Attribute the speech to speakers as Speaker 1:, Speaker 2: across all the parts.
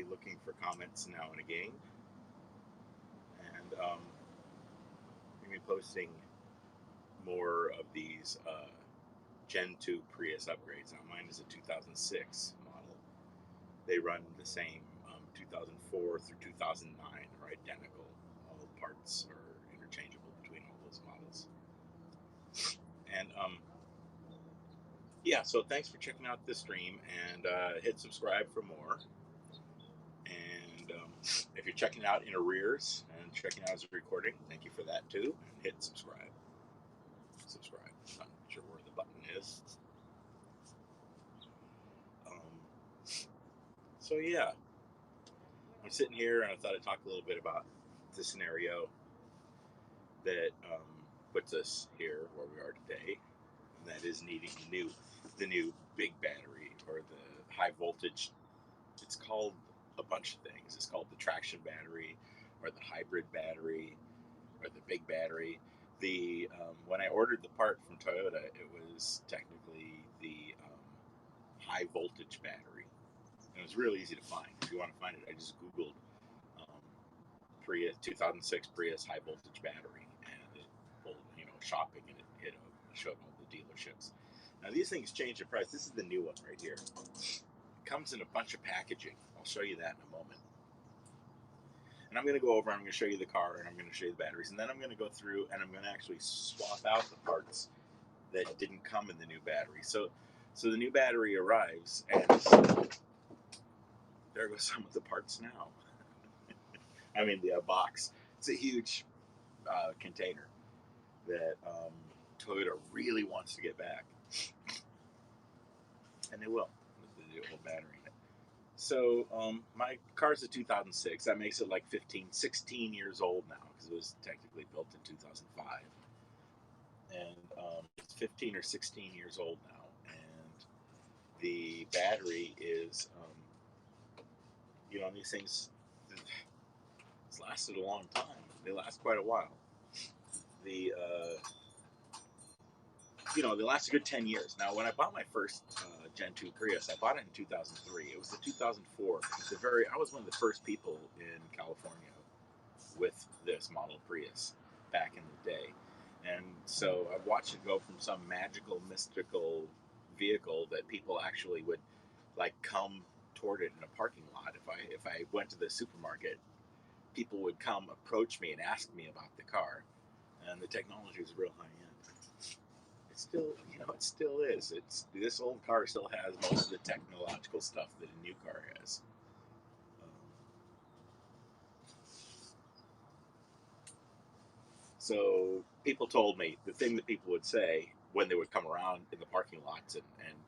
Speaker 1: looking for comments now and again, and we're going to be posting more of these Gen 2 Prius upgrades. Now, mine is a 2006 model. They run the same 2004 through 2009 are identical. All the parts are interchangeable between all those models. And yeah, so thanks for checking out this stream, and hit subscribe for more. And if you're checking out in arrears and checking out as a recording, thank you for that too. And hit subscribe. Subscribe. Not sure where the button is. So yeah, I'm sitting here and I thought I'd talk a little bit about the scenario that puts us here where we are today, and that is needing the new big battery, or the high voltage. It's called a bunch of things. It's called the traction battery, or the hybrid battery, or the big battery. The when I ordered the part from Toyota, it was technically the high voltage battery. And it was really easy to find. If you want to find it, I just Googled Prius 2006 Prius high voltage battery, and it pulled, shopping, and it showed all the dealerships. Now these things change in price. This is the new one right here. It comes in a bunch of packaging. I'll show you that in a moment. And I'm going to go over, I'm going to show you the car, and I'm going to show you the batteries, and then I'm going to go through and I'm going to actually swap out the parts that didn't come in the new battery. So the new battery arrives, and there goes some of the parts now. I mean, the box. It's a huge container that Toyota really wants to get back, and they will with the old battery in it. So my car's a 2006. That makes it like 16 years old now, because it was technically built in 2005. And it's 15 or 16 years old now. And the battery is, these things, it's lasted a long time. They last quite a while. They last a good 10 years. Now, when I bought my first Gen 2 Prius, I bought it in 2003. It was the 2004. I was one of the first people in California with this model Prius back in the day. And so I watched it go from some magical, mystical vehicle that people actually would come toward it in a parking lot. If I went to the supermarket, people would come approach me and ask me about the car. And the technology was real high end. It still is. This old car still has most of the technological stuff that a new car has. So people told me, the thing that people would say when they would come around in the parking lots and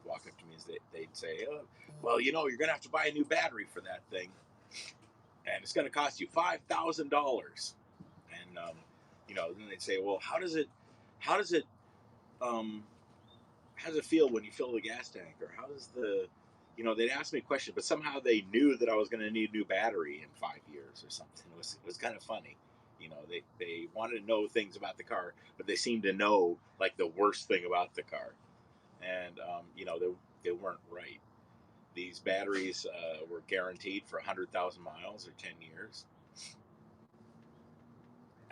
Speaker 1: walk up to me is they'd say, oh, well, you're going to have to buy a new battery for that thing, and it's going to cost you $5,000. And then they'd say, well, how does it feel when you fill the gas tank, or how does they'd ask me a question, but somehow they knew that I was going to need a new battery in 5 years or something. It was kind of funny. They wanted to know things about the car, but they seemed to know the worst thing about the car. And they weren't right. These batteries were guaranteed for 100,000 miles or 10 years,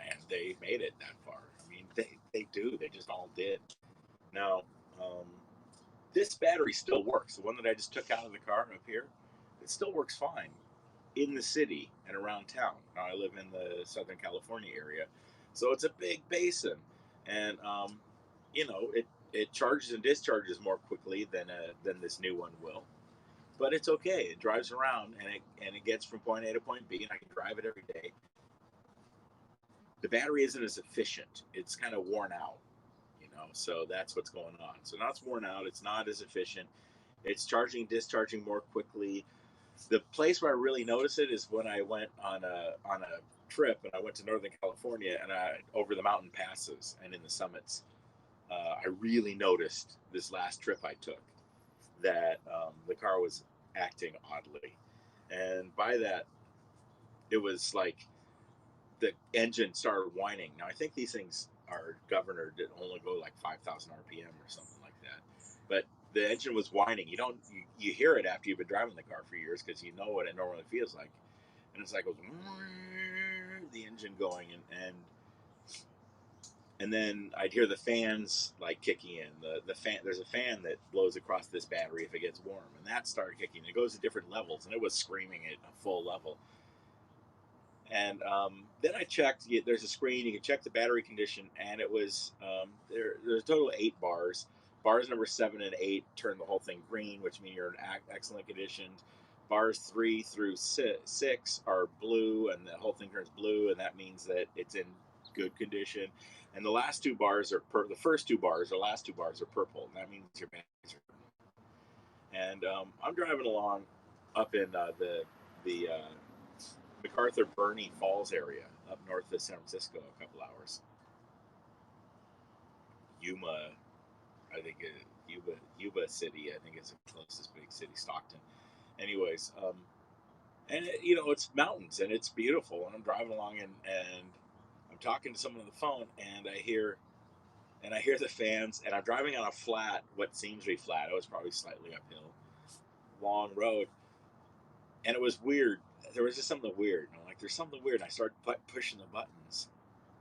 Speaker 1: and they made it that far. I mean, they do. They just all did. Now, this battery still works. The one that I just took out of the car up here, it still works fine in the city and around town. Now, I live in the Southern California area, so it's a big basin, and it charges and discharges more quickly than this new one will. But it's okay. It drives around, and it gets from point A to point B, and I can drive it every day. The battery isn't as efficient. It's kind of worn out. So that's what's going on. So now it's worn out. It's not as efficient. It's charging, discharging more quickly. The place where I really noticed it is when I went on a trip, and I went to Northern California, and over the mountain passes and in the summits. I really noticed this last trip I took that the car was acting oddly, and by that, it was like the engine started whining. Now, I think these things are governed to only go 5,000 RPM or something like that. But the engine was whining. You hear it after you've been driving the car for years because you know what it normally feels like, and it's like goes the engine going, and then I'd hear the fans like kicking in. The fan, there's a fan that blows across this battery if it gets warm, and that started kicking. It goes to different levels, and it was screaming at a full level. And then I checked. There's a screen. You can check the battery condition, and it was there's a total of 8 bars. Bars number 7 and 8 turn the whole thing green, which means you're in excellent condition. Bars 3 through 6 are blue, and the whole thing turns blue, and that means that it's in good condition. And the last 2 bars are the first 2 bars, or last 2 bars are purple, and that means your batteries are. And I'm driving along up in the MacArthur Burney Falls area up north of San Francisco, a couple hours. Yuma, I think Yuba City, I think is the closest big city, Stockton. Anyways, and it's mountains and it's beautiful, and I'm driving along and I'm talking to someone on the phone, and I hear the fans, and I'm driving on a flat, what seems to be flat. It was probably slightly uphill, long road, and it was weird. There was just something weird. And I'm like, there's something weird. And I started pushing the buttons.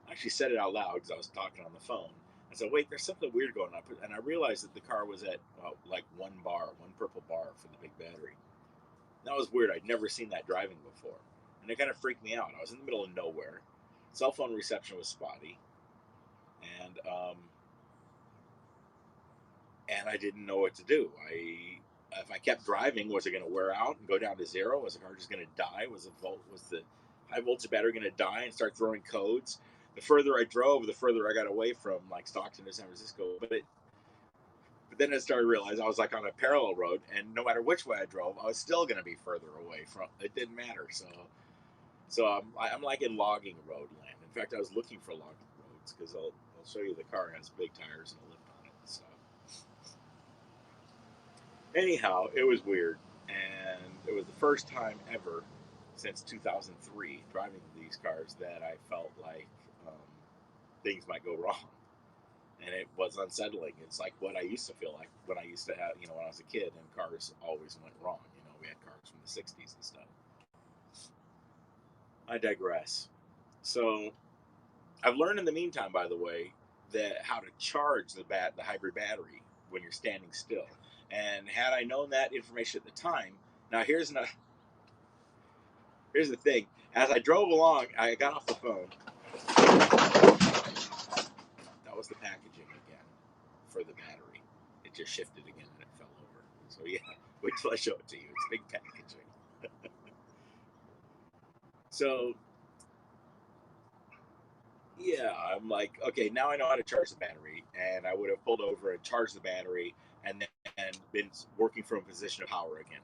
Speaker 1: I actually said it out loud because I was talking on the phone. I said, wait, there's something weird going on. And I realized that the car was at like one purple bar for the big battery. That was weird. I'd never seen that driving before. And it kind of freaked me out. I was in the middle of nowhere. Cell phone reception was spotty. And I didn't know what to do. If I kept driving, was it going to wear out and go down to 0? Was the car just going to die? Was the high voltage battery going to die and start throwing codes? The further I drove, the further I got away from like Stockton to San Francisco. But then I started to realize I was like on a parallel road, and no matter which way I drove, I was still going to be further away from. It didn't matter. So I'm like in logging road land. In fact, I was looking for logging roads because I'll show you the car has big tires and a lift on it. So. Anyhow, it was weird, and it was the first time ever since 2003 driving these cars that I felt like things might go wrong, and it was unsettling. It's like what I used to feel like when I used to have, when I was a kid, and cars always went wrong. We had cars from the 60s and stuff. I digress. So I've learned in the meantime, by the way, that how to charge the hybrid battery when you're standing still. And had I known that information at the time, now here's the thing. As I drove along, I got off the phone. That was the packaging again for the battery. It just shifted again and it fell over. So yeah, wait till I show it to you. It's big packaging. So yeah, I'm like, okay, now I know how to charge the battery, and I would have pulled over and charged the battery and been working from a position of power again.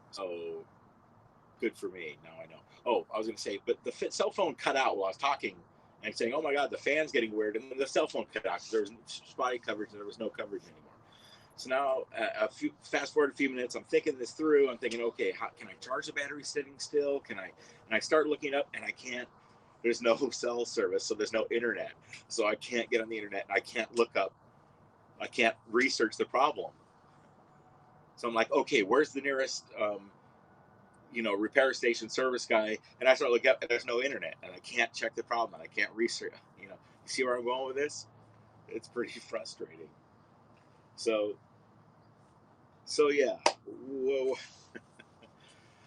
Speaker 1: So good for me. Now I know. Oh, I was going to say, but the cell phone cut out while I was talking and saying, oh my God, the fan's getting weird. And then the cell phone cut out because there was spotty coverage and there was no coverage anymore. So now, fast forward a few minutes, I'm thinking this through. I'm thinking, okay, how can I charge the battery sitting still? And I start looking up, and I can't. There's no cell service, so there's no internet. So I can't get on the internet. I can't look up. I can't research the problem. So I'm like, okay, where's the nearest, repair station service guy? And I start looking up, and there's no internet, and I can't check the problem, and I can't research. You see where I'm going with this? It's pretty frustrating. So yeah, whoa.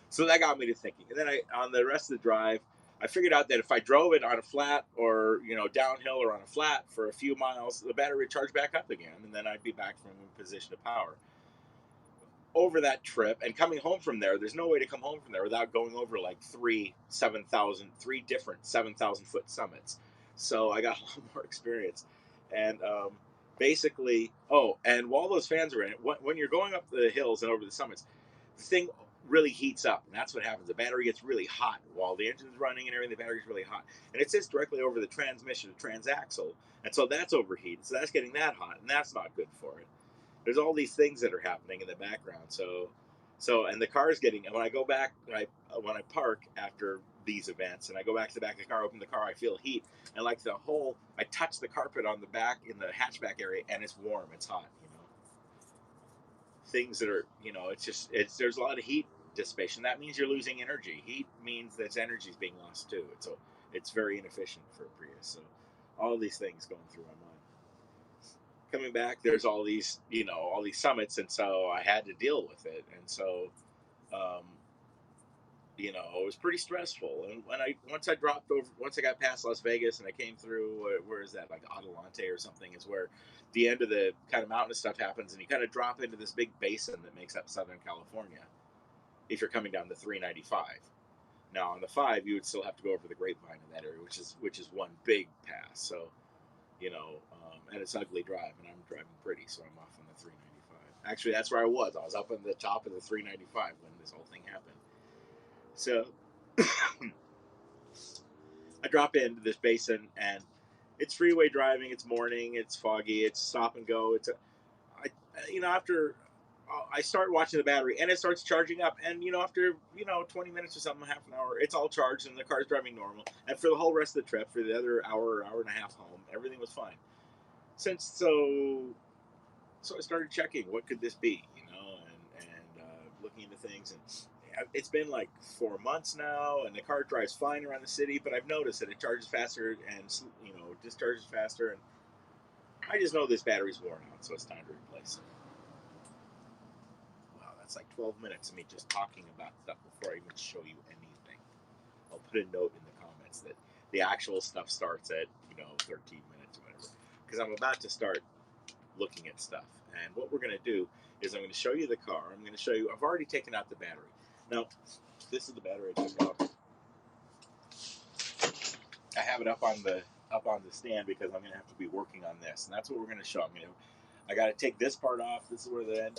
Speaker 1: So that got me to thinking. And then on the rest of the drive, I figured out that if I drove it on a flat or, downhill or on a flat for a few miles, the battery would charge back up again, and then I'd be back from a position of power. Over that trip and coming home from there's no way to come home from there without going over like three different 7,000 foot summits. So I got a lot more experience. And basically, and while those fans are in it, when you're going up the hills and over the summits, the thing really heats up, and that's what happens. The battery gets really hot while the engine's running and everything. The battery's really hot, and it sits directly over the transmission, the transaxle, and so that's overheated. So that's getting that hot, and that's not good for it. There's all these things that are happening in the background. So, and the car is getting. When I go back, when I park after these events, and I go back to the back of the car, open the car, I feel heat, and like I touch the carpet on the back in the hatchback area, and it's warm, it's hot, things that are, there's a lot of heat dissipation. That means you're losing energy. Heat means that energy is being lost too. It's very inefficient for a Prius. So all these things going through my mind. Coming back, there's all these summits, and so I had to deal with it, and so um, it was pretty stressful. And once I got past Las Vegas and I came through, where is that, like Adelante or something, is where the end of the kind of mountainous stuff happens, and you kind of drop into this big basin that makes up Southern California. If you're coming down the 395, now on the 5, you would still have to go over the Grapevine in that area, which is one big pass. So, and it's ugly drive, and I'm driving pretty, so I'm off on the 395. Actually, that's where I was. I was up on the top of the 395 when this whole thing happened. So I drop into this basin, and it's freeway driving. It's morning. It's foggy. It's stop and go. After I start watching the battery, and it starts charging up, and after 20 minutes or something, half an hour, it's all charged, and the car's driving normal. And for the whole rest of the trip, for the other hour and a half home, everything was fine. So I started checking what could this be, and looking into things, and it's been like 4 months now, and the car drives fine around the city, but I've noticed that it charges faster and discharges faster, and I just know this battery's worn out, so it's time to replace it. Wow, that's like 12 minutes of me just talking about stuff before I even show you anything. I'll put a note in the comments that the actual stuff starts at 13 minutes or whatever, because I'm about to start looking at stuff. And what we're going to do is I'm going to show you the car. I'm going to show you, I've already taken out the battery. Now, this is the battery I took out. I have it up on the stand because I'm going to have to be working on this, and that's what we're going to show. I got to take this part off. This is where the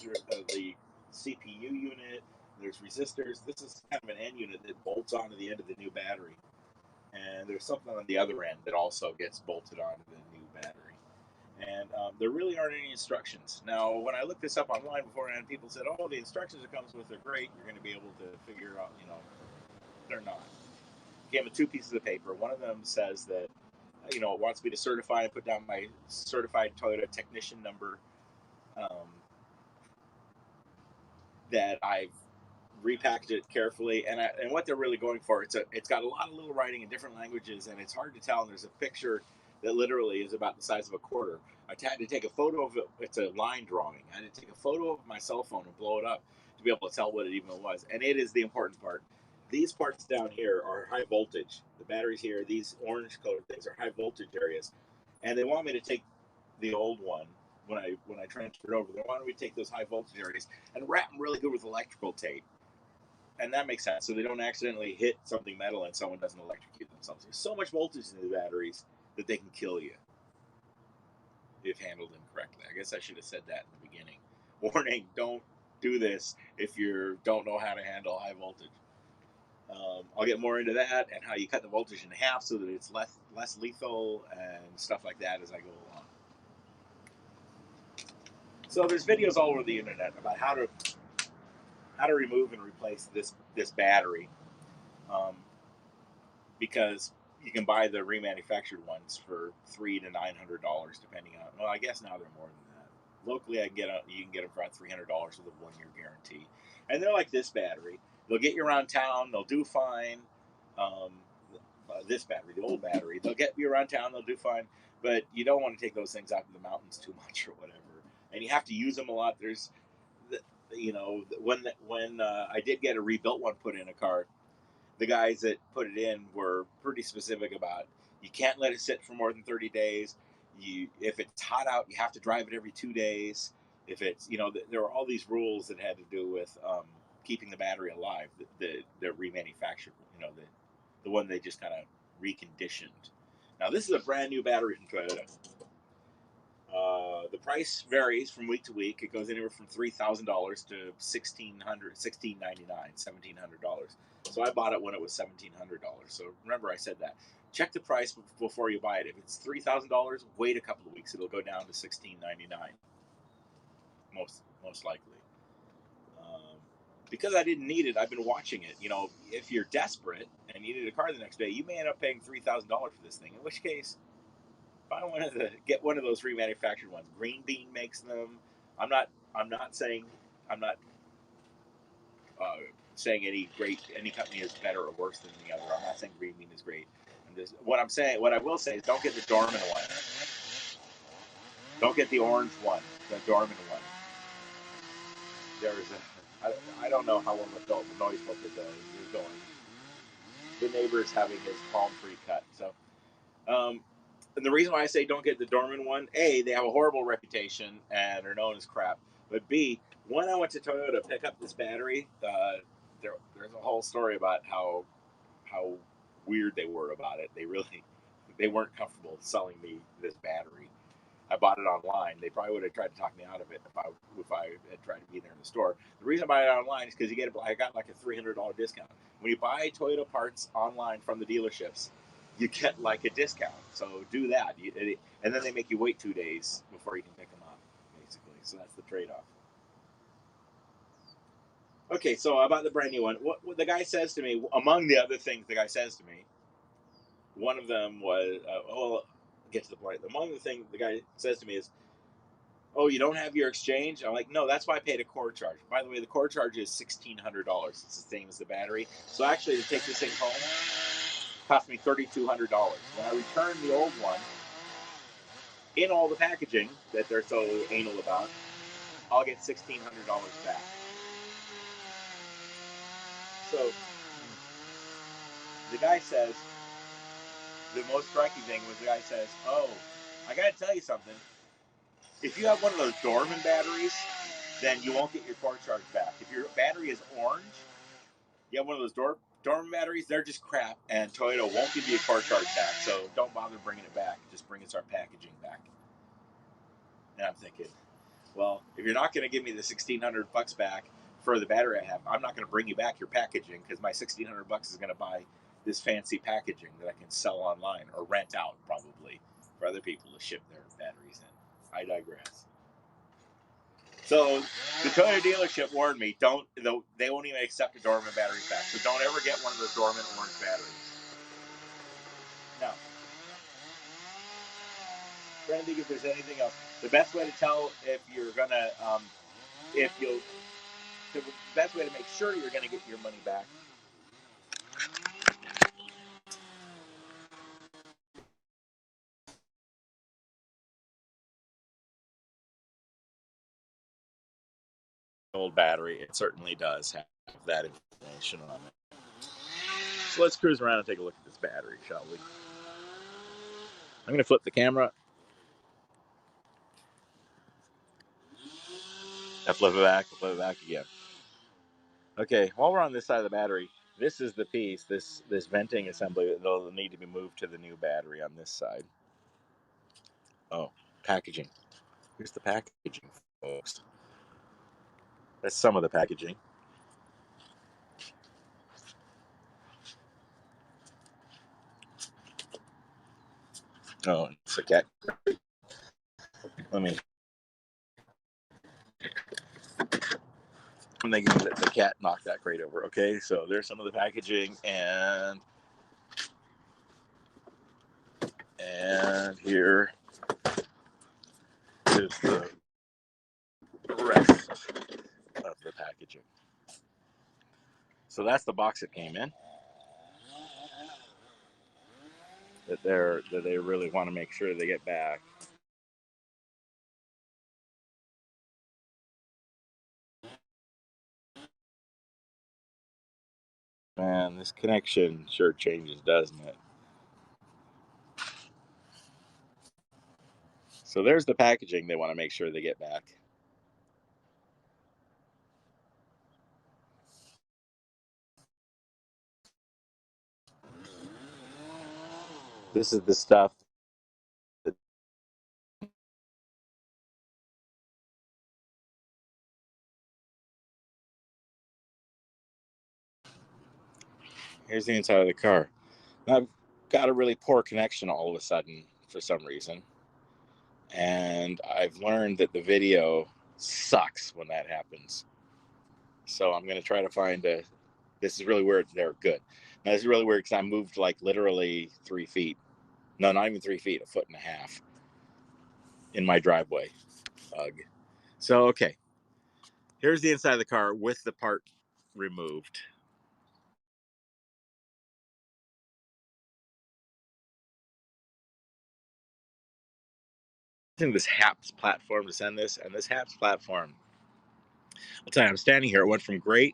Speaker 1: CPU unit. There's resistors. This is kind of an end unit that bolts onto the end of the new battery, and there's something on the other end that also gets bolted onto the new battery. And there really aren't any instructions. Now, when I looked this up online beforehand, people said, "Oh, the instructions it comes with are great. You're going to be able to figure out." They're not. It came with 2 pieces of paper. One of them says that it wants me to certify and put down my certified Toyota technician number. That I've repackaged it carefully, and what they're really going for, it's got a lot of little writing in different languages, and it's hard to tell. And there's a picture that literally is about the size of a quarter. I had to take a photo of it. It's a line drawing. I had to take a photo of my cell phone and blow it up to be able to tell what it even was. And it is the important part. These parts down here are high voltage. The batteries here, these orange colored things, are high voltage areas, and they want me to take the old one. When I transferred over, they wanted me to take those high voltage areas and wrap them really good with electrical tape. And that makes sense, so they don't accidentally hit something metal and someone doesn't electrocute themselves. There's so much voltage in the batteries that they can kill you if handled incorrectly. I guess I should have said that in the beginning. Warning, don't do this if you don't know how to handle high voltage. I'll get more into that and how you cut the voltage in half so that it's less lethal and stuff like that as I go along. So there's videos all over the internet about how to remove and replace this battery, because you can buy the remanufactured ones for $300 to $900 depending on. Well, I guess now they're more than that. Locally, you can get them for $300 with a 1-year guarantee, and they're like this battery. They'll get you around town. They'll do fine. This battery, the old battery, they'll get you around town. They'll do fine, but you don't want to take those things out to the mountains too much or whatever. And you have to use them a lot. There's, when I did get a rebuilt one put in a car, the guys that put it in were pretty specific about you can't let it sit for more than 30 days. If it's hot out, you have to drive it every 2 days. If it's, there were all these rules that had to do with keeping the battery alive. They're remanufactured, the one they just kind of reconditioned. Now this is a brand new battery from Toyota. The price varies from week to week. It goes anywhere from $3,000 to $1,699, $1,700. So I bought it when it was $1,700. So remember, I said that. Check the price before you buy it. If it's $3,000, wait a couple of weeks. It'll go down to $1,699. Most likely, because I didn't need it, I've been watching it. You know, if you're desperate and you need a car the next day, you may end up paying $3,000 for this thing. In which case, if I wanted to get one of those remanufactured ones, Green Bean makes them. I'm not saying I'm not saying any company is better or worse than the other. I'm not saying Green Bean is great. What I will say is don't get the Dorman one. Don't get the orange one, the Dorman one. I don't know how well the noise filter is going. The neighbor is having his palm tree cut. So, and the reason why I say don't get the Dorman one, A, they have a horrible reputation and are known as crap. But B, when I went to Toyota to pick up this battery, there's a whole story about how weird they were about it. They weren't comfortable selling me this battery. I bought it online. They probably would have tried to talk me out of it if I had tried to be there in the store. The reason I buy it online is because I got like a $300 discount. When you buy Toyota parts online from the dealerships, you get like a discount. So do that. And then they make you wait 2 days before you can pick them up, basically. So that's the trade-off. Okay, so about the brand new one, what the guy says to me, among the other things the guy says to me, one of them was, get to the point. Among the things the guy says to me is, "Oh, you don't have your exchange?" I'm like, "No, that's why I paid a core charge." By the way, the core charge is $1,600. It's the same as the battery. So actually, to take this thing home, cost me $3,200. When I return the old one, in all the packaging that they're so anal about, I'll get $1,600 back. So the guy says, the most striking thing was the guy says, "Oh, I got to tell you something. If you have one of those Dorman batteries, then you won't get your core charge back. If your battery is orange, you have one of those Dorman batteries, they're just crap, and Toyota won't give you a core charge back, so don't bother bringing it back. Just bring us our packaging back." And I'm thinking, well, if you're not going to give me the $1,600 back for the battery I have, I'm not going to bring you back your packaging, because my $1,600 is going to buy this fancy packaging that I can sell online or rent out, probably, for other people to ship their batteries in. I digress. So the Toyota dealership warned me, they won't even accept a Dorman battery back. So don't ever get one of those Dorman orange batteries. Now, trying to think if there's anything else. The best way to tell if you're gonna, the best way to make sure you're gonna get your money back. Old battery, it certainly does have that information on it. So let's cruise around and take a look at this battery, shall we? I'm going to flip the camera. I flip it back again. Okay, while we're on this side of the battery, this is the piece, this venting assembly that'll need to be moved to the new battery on this side. Oh, packaging. Here's the packaging, folks. That's some of the packaging. Oh, it's a cat. Let me. And the cat knocked that crate over. Okay, so there's some of the packaging, and here is the rest of the packaging. So that's the box it came in. That they really want to make sure they get back. Man, this connection sure changes, doesn't it? So there's the packaging they want to make sure they get back. This is the stuff. Here's the inside of the car. I've got a really poor connection all of a sudden for some reason. And I've learned that the video sucks when that happens. So I'm going to try to find a, this is really weird. They're good. Now, this is really weird because I moved like literally 3 feet. No, not even 3 feet, 1.5 feet in my driveway. Ugh. So, okay. Here's the inside of the car with the part removed. Using this HAPS platform to send this, and this HAPS platform, I'll tell you, I'm standing here. It went from great,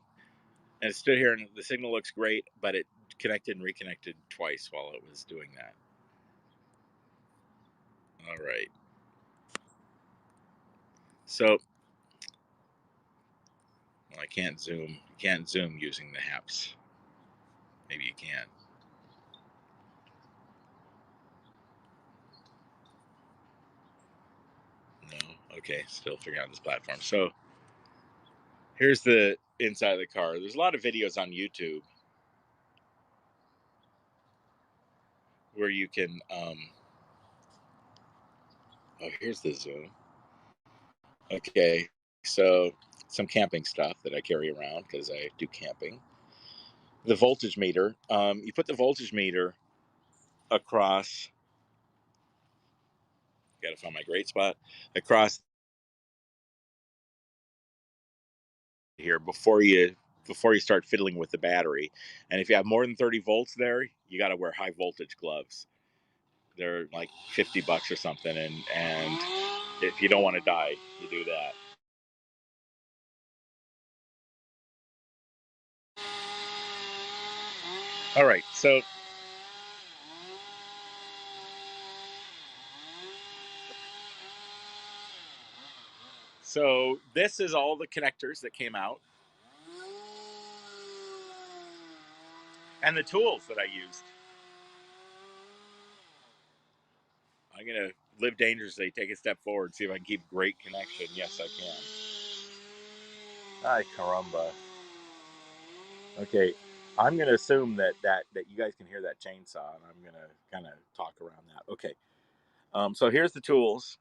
Speaker 1: and it stood here, and the signal looks great, but it connected and reconnected twice while it was doing that. All right. So, well, I can't zoom. You can't zoom using the HAPS. Maybe you can. No. Okay. Still figuring out this platform. So here's the inside of the car. There's a lot of videos on YouTube where you can. Oh, here's the zoom. Okay. So some camping stuff that I carry around because I do camping. The voltage meter. You put the voltage meter across. Got to find my great spot across here before you start fiddling with the battery. And if you have more than 30 volts there, you got to wear high voltage gloves. They're like $50 or something, and if you don't want to die, you do that. All right, so this is all the connectors that came out and the tools that I used. I'm gonna live dangerously, take a step forward, see if I can keep great connection. Yes, I can. Ay caramba. Okay, I'm gonna assume that you guys can hear that chainsaw, and I'm gonna kind of talk around that. Okay, so here's the tools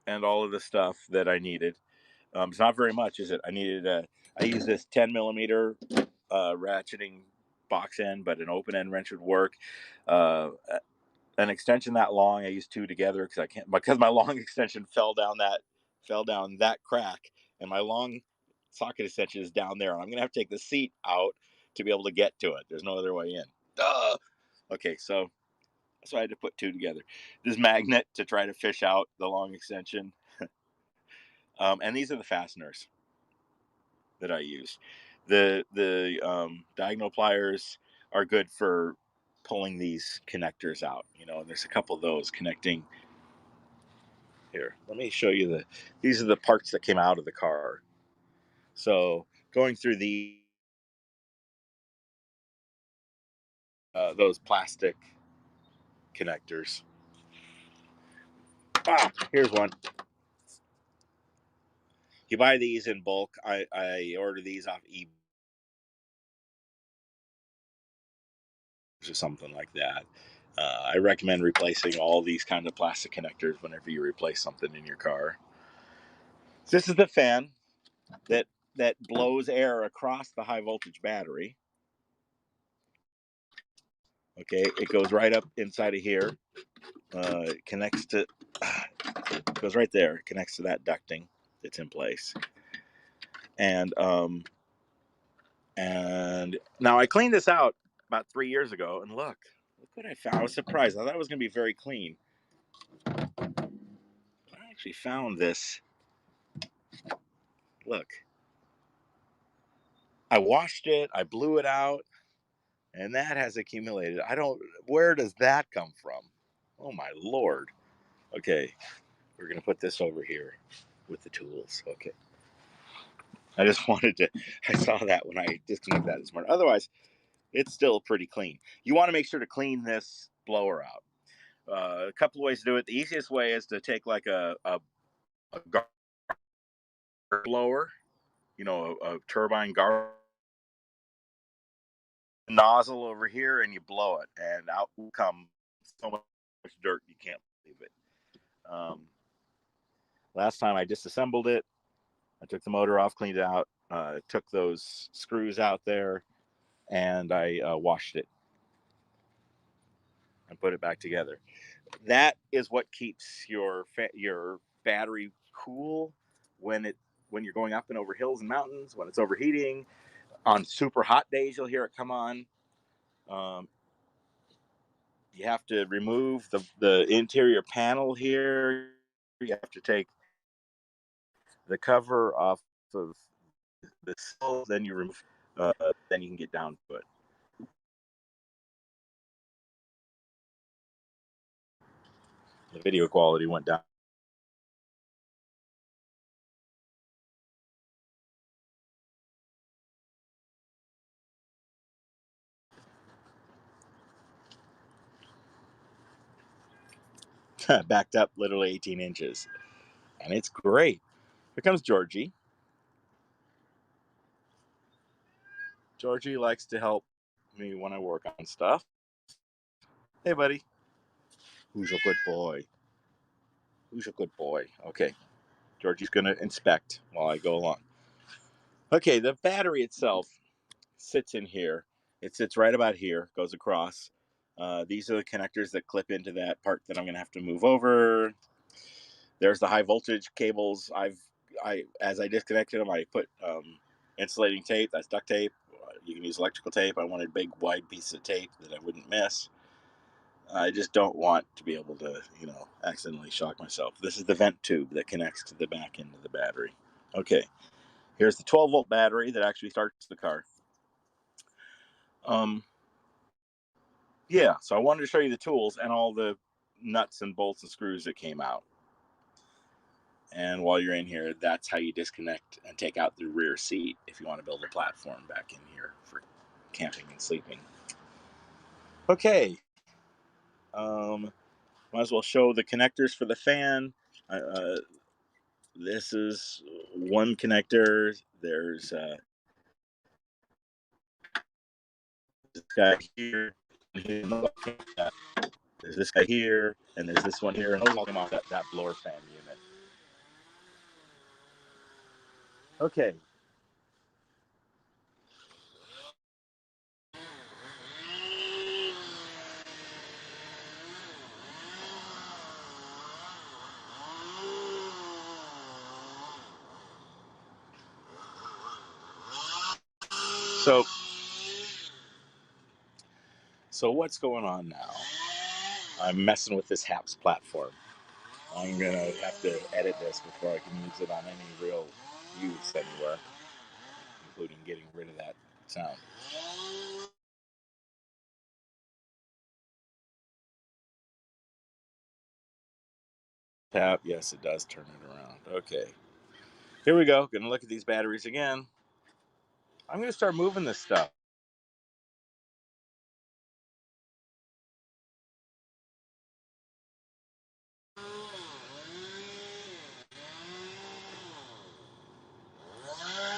Speaker 1: and all of the stuff that I needed. It's not very much, is it? I used this 10 millimeter ratcheting box end, but an open end wrench would work. Uh, an extension that long, I used two together because my long extension fell down that crack, and my long socket extension is down there. I'm gonna have to take the seat out to be able to get to it. There's no other way in. Okay, so I had to put two together. This magnet to try to fish out the long extension, and these are the fasteners that I use. The diagonal pliers are good for pulling these connectors out. And there's a couple of those connecting here. Let me show you these are the parts that came out of the car. So going through those plastic connectors. Here's one. You buy these in bulk. I order these off eBay or something like that. I recommend replacing all these kind of plastic connectors whenever you replace something in your car. This is the fan that blows air across the high voltage battery. Okay, it goes right up inside of here. It connects to, it goes right there. It connects to that ducting that's in place. And now I cleaned this out about 3 years ago, and look what I found. I was surprised. I thought it was going to be very clean. I actually found this. Look, I washed it, I blew it out, and that has accumulated. Where does that come from? Oh my Lord. Okay, we're going to put this over here with the tools. Okay. I just I saw that when I disconnected that this morning. Otherwise, it's still pretty clean. You want to make sure to clean this blower out. A couple of ways to do it. The easiest way is to take like a gar blower, a turbine gar nozzle over here, and you blow it, and out will come so much dirt you can't believe it. Last time I disassembled it, I took the motor off, cleaned it out, took those screws out there, and I washed it and put it back together. That is what keeps your battery cool when you're going up and over hills and mountains, when it's overheating. On super hot days, you'll hear it come on. Um, you have to remove the interior panel here. You have to take the cover off of the sill, then you remove, then you can get down to it. The video quality went down. Backed up literally 18 inches. And it's great. Here comes Georgie. Georgie likes to help me when I work on stuff. Hey, buddy. Who's a good boy? Who's a good boy? Okay. Georgie's going to inspect while I go along. Okay, the battery itself sits in here. It sits right about here, goes across. These are the connectors that clip into that part that I'm going to have to move over. There's the high voltage cables. As I disconnected them, I put insulating tape. That's duct tape. You can use electrical tape. I wanted a big wide piece of tape that I wouldn't miss. I just don't want to be able to, accidentally shock myself. This is the vent tube that connects to the back end of the battery. Okay, here's the 12-volt battery that actually starts the car. Yeah, so I wanted to show you the tools and all the nuts and bolts and screws that came out. And while you're in here, that's how you disconnect and take out the rear seat if you want to build a platform back in here for camping and sleeping. Okay. Might as well show the connectors for the fan. This is one connector. There's this guy here. There's this guy here, and there's this one here, and those all come off that blower fan unit. Okay. So what's going on now? I'm messing with this HAPS platform. I'm going to have to edit this before I can use it on any real use anywhere, including getting rid of that sound. Tap, yes, it does turn it around. Okay. Here we go. Going to look at these batteries again. I'm going to start moving this stuff.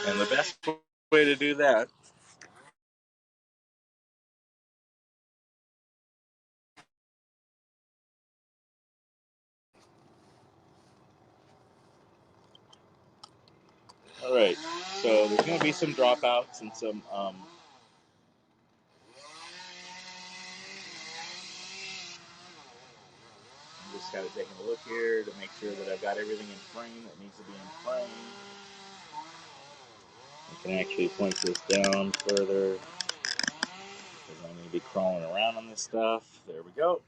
Speaker 1: And the best way to do that all right, so there's going to be some dropouts and some I'm just kind of taking a look here to make sure that I've got everything in frame that needs to be in frame. I can actually point this down further because I'm going to be crawling around on this stuff. There we go.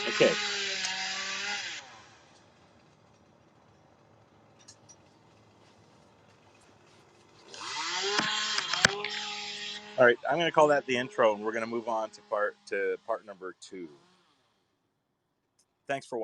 Speaker 1: Okay. All right, I'm going to call that the intro, and we're going to move on to part number 2. Thanks for watching.